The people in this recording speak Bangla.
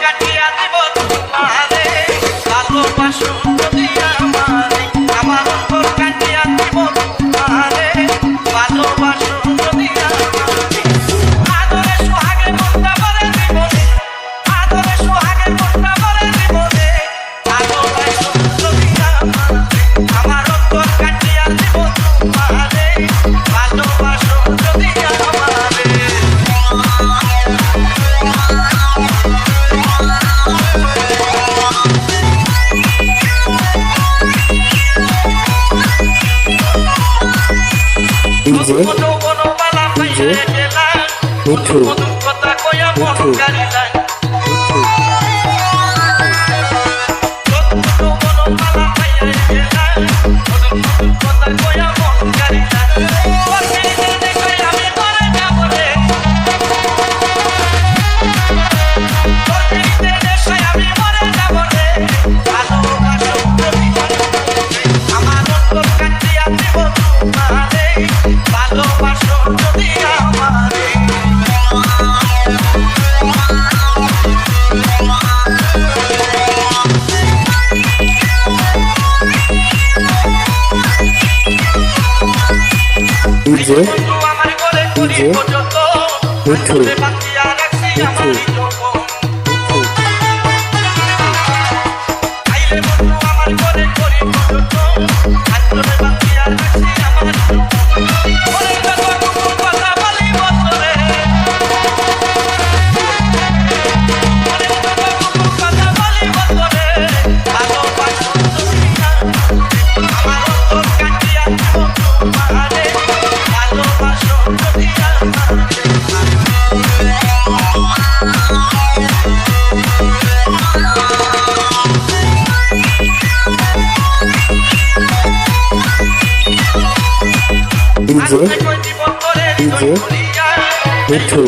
কাটিয়া দিব তোমারে ভালোবাসো যদি আমারে আমার অন্তর কাটিয়া দিব তোমারে ভালোবাসো যদি আমারে আদরে সোহাগে মনটা ভরে দিব রে আদরে সোহাগে মনটা ভরে দিব রে ভালোবাসো যদি আমারে আমার অন্তর কাটিয়া দিব তোমারে ভালোবাসো যদি আমারে DJ Mithu ভালোবাসো যদি আমারে DJ Mithu DJ Mithu